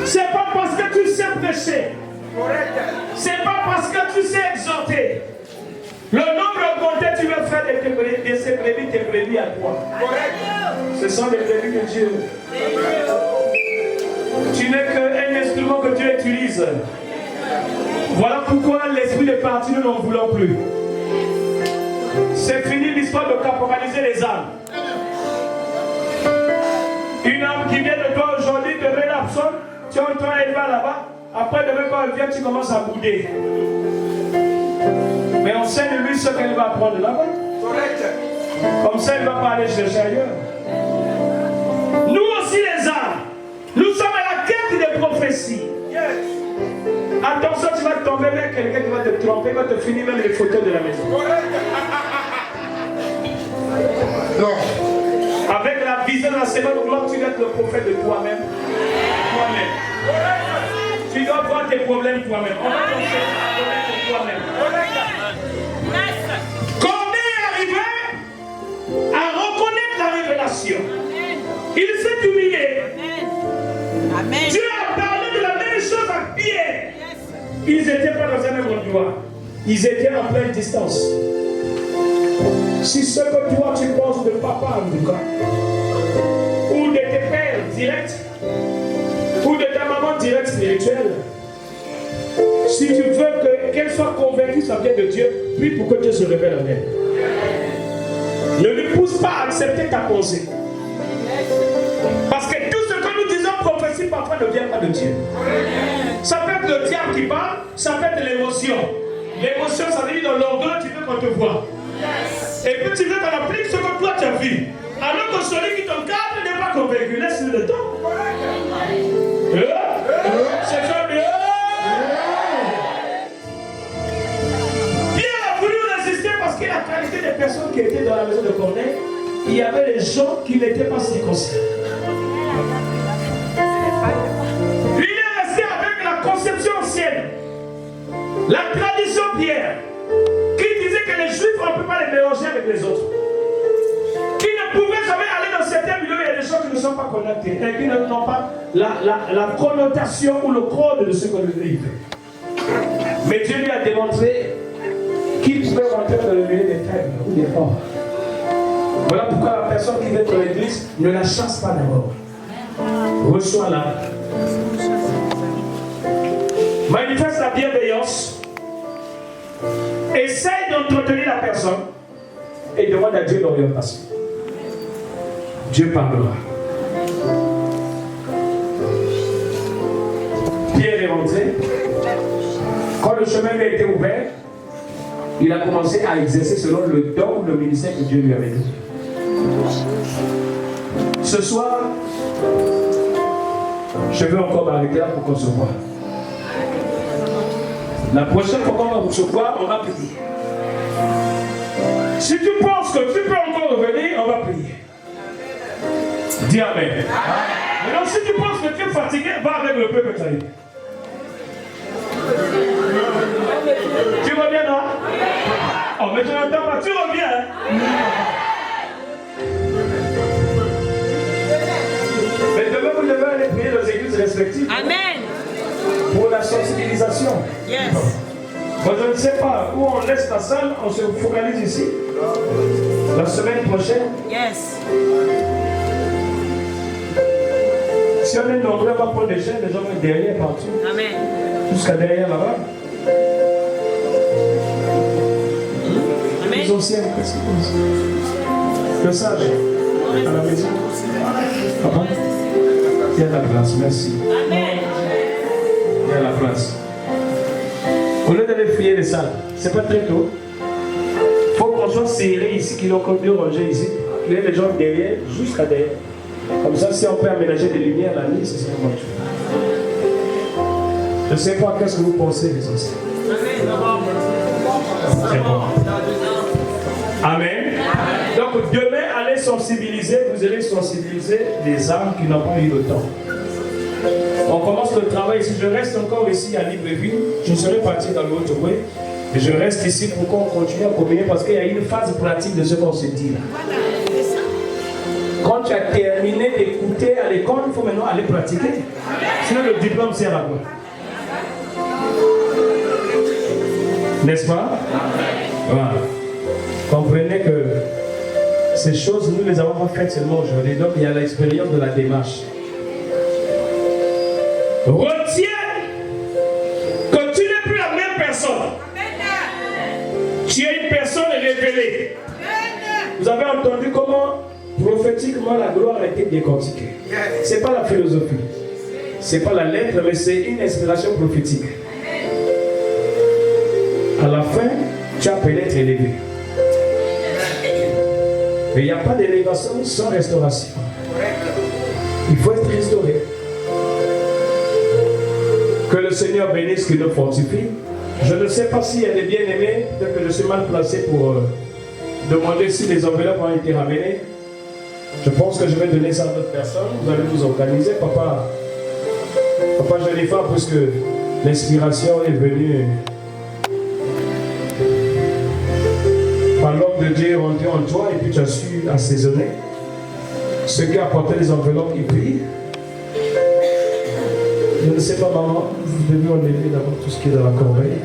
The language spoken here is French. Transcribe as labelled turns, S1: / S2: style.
S1: C'est pas parce que tu sais prêcher. C'est pas parce que tu sais exhorter. Le nombre augmenté, tu vas faire de ces brebis, tes brebis à toi. Ce sont des brebis de Dieu. Tu n'es qu'un instrument que Dieu utilise. Voilà pourquoi l'esprit de parti, nous n'en voulons plus. C'est fini l'histoire de caporaliser les âmes. Une âme qui vient de toi aujourd'hui, demain elle absorbe, tu entends, elle va là-bas. Après, demain quand elle vient, tu commences à bouder. Mais on sait de lui ce qu'elle va apprendre là-bas. Comme ça, elle ne va pas aller chercher ailleurs. Nous aussi, les âmes, nous sommes à la quête des prophéties. Attention, tu vas tomber vers quelqu'un qui va te tromper, va te finir même les fauteuils de la maison.
S2: Non.
S1: Avec la vision de la semaine où tu dois être le prophète de toi-même. Toi-même. Tu dois voir tes problèmes toi-même. On va te faire tes problèmes de toi-même. Corneille est arrivé à reconnaître la révélation. Il s'est humilié. Dieu a parlé de la même chose à Pierre. Ils n'étaient pas dans un même endroit. Ils étaient en pleine distance. Si ce que toi tu penses de papa en tout cas, ou de tes pères directs, ou de ta maman directe spirituelle, si tu veux qu'elle soit convaincue, ça vient de Dieu, puis pour que Dieu se révèle en elle. Ne lui pousse pas à accepter ta pensée. Parce que tout ce que nous disons prophétie parfois ne vient pas de Dieu. Ça peut être le diable qui parle, ça peut être l'émotion. L'émotion, ça veut dire dans l'orgueil, tu veux qu'on te voit. Et puis tu veux qu'on applique ce que toi tu as vu. Alors que celui qui t'encadre n'est pas convaincu. Laisse-le le temps. C'est ça, Pierre a voulu résister parce qu'il a qualifié des personnes qui étaient dans la maison de Corneille. Il y avait des gens qui n'étaient pas circoncis. Il est resté avec la conception ancienne. La tradition Pierre. Qui disait que les Juifs, on ne peut pas les mélanger avec les autres. Qui ne pouvaient jamais aller dans certains milieux, il y a des gens qui ne sont pas connectés. Et qui n'ont pas la connotation ou le code de ce que le livre fait. Mais Dieu lui a démontré qu'il pouvait rentrer dans le milieu des faibles ou des forts. Voilà pourquoi la personne qui vient dans l'église ne la chasse pas d'abord. Reçois-la. Manifeste la bienveillance. Essaye d'entretenir la personne et demande à Dieu l'orientation. Dieu parlera. Pierre est rentré. Quand le chemin lui a été ouvert, il a commencé à exercer selon le don, le ministère que Dieu lui avait donné. Ce soir, je veux encore m'arrêter là pour qu'on se voit. La prochaine fois qu'on va se voir, on va prier. Si tu penses que tu peux encore revenir, on va prier. Dis Amen. Alors si tu penses que tu es fatigué, va avec le peuple taillé. Tu reviens là? Oh, mais tu n'entends pas, tu reviens. Hein? Mais demain, vous devez aller prier dans les églises respectives.
S3: Amen.
S1: Pour la sensibilisation.
S3: Yes.
S1: Moi, je ne sais pas où on laisse la salle, on se focalise ici. La semaine prochaine.
S3: Yes.
S1: Si on est nombreux, on va prendre des chaînes, les gens vont derrière partout.
S3: Amen.
S1: Jusqu'à derrière là-bas.
S3: Amen.
S1: Les anciens, qu'est-ce qu'ils pensent? Le sage, à la maison. Papa, il y a la place, merci.
S3: Amen.
S1: Il y a la place. Au lieu d'aller fouiller les salles, c'est pas très tôt. Il faut qu'on soit serré ici, qu'il y ait encore deux rangées ici. Il y a les gens derrière, jusqu'à derrière. Comme ça, si on peut aménager des lumières la nuit, ce serait bon. Je ne sais pas qu'est-ce que vous pensez, les anciens. C'est bon. Amen. Donc demain, allez sensibiliser, vous allez sensibiliser les âmes qui n'ont pas eu le temps. On commence le travail ici. Je reste encore ici à Libreville. Je serai parti dans l'autre coin. Et je reste ici pour qu'on continue à communier parce qu'il y a une phase pratique de ce qu'on se dit là. Quand tu as terminé d'écouter à l'école, il faut maintenant aller pratiquer. Sinon le diplôme sert à quoi? N'est-ce pas? Voilà. Comprenez que ces choses, nous ne les avons pas faites seulement aujourd'hui. Donc il y a l'expérience de la démarche. Retiens que tu n'es plus la même personne. Tu es une personne révélée. Vous avez entendu comment prophétiquement la gloire a été décortiquée. Ce n'est pas la philosophie. Ce n'est pas la lettre, mais c'est une inspiration prophétique. À la fin, tu appelles être élevé. Mais il n'y a pas d'élévation sans restauration. Il faut être restauré. Que le Seigneur bénisse, qu'il nous fortifie. Je ne sais pas s'il y a des bien-aimés, peut-être que je suis mal placé pour demander si les enveloppes ont été ramenées. Je pense que je vais donner ça à d'autres personnes. Vous allez vous organiser. Papa Jennifer, puisque l'inspiration est venue par l'homme de Dieu rentré en toi et puis tu as su assaisonner. Ceux qui apportaient les enveloppes, ils prient. Je ne sais pas, maman, vous devez enlever d'abord tout ce qui est dans la corbeille.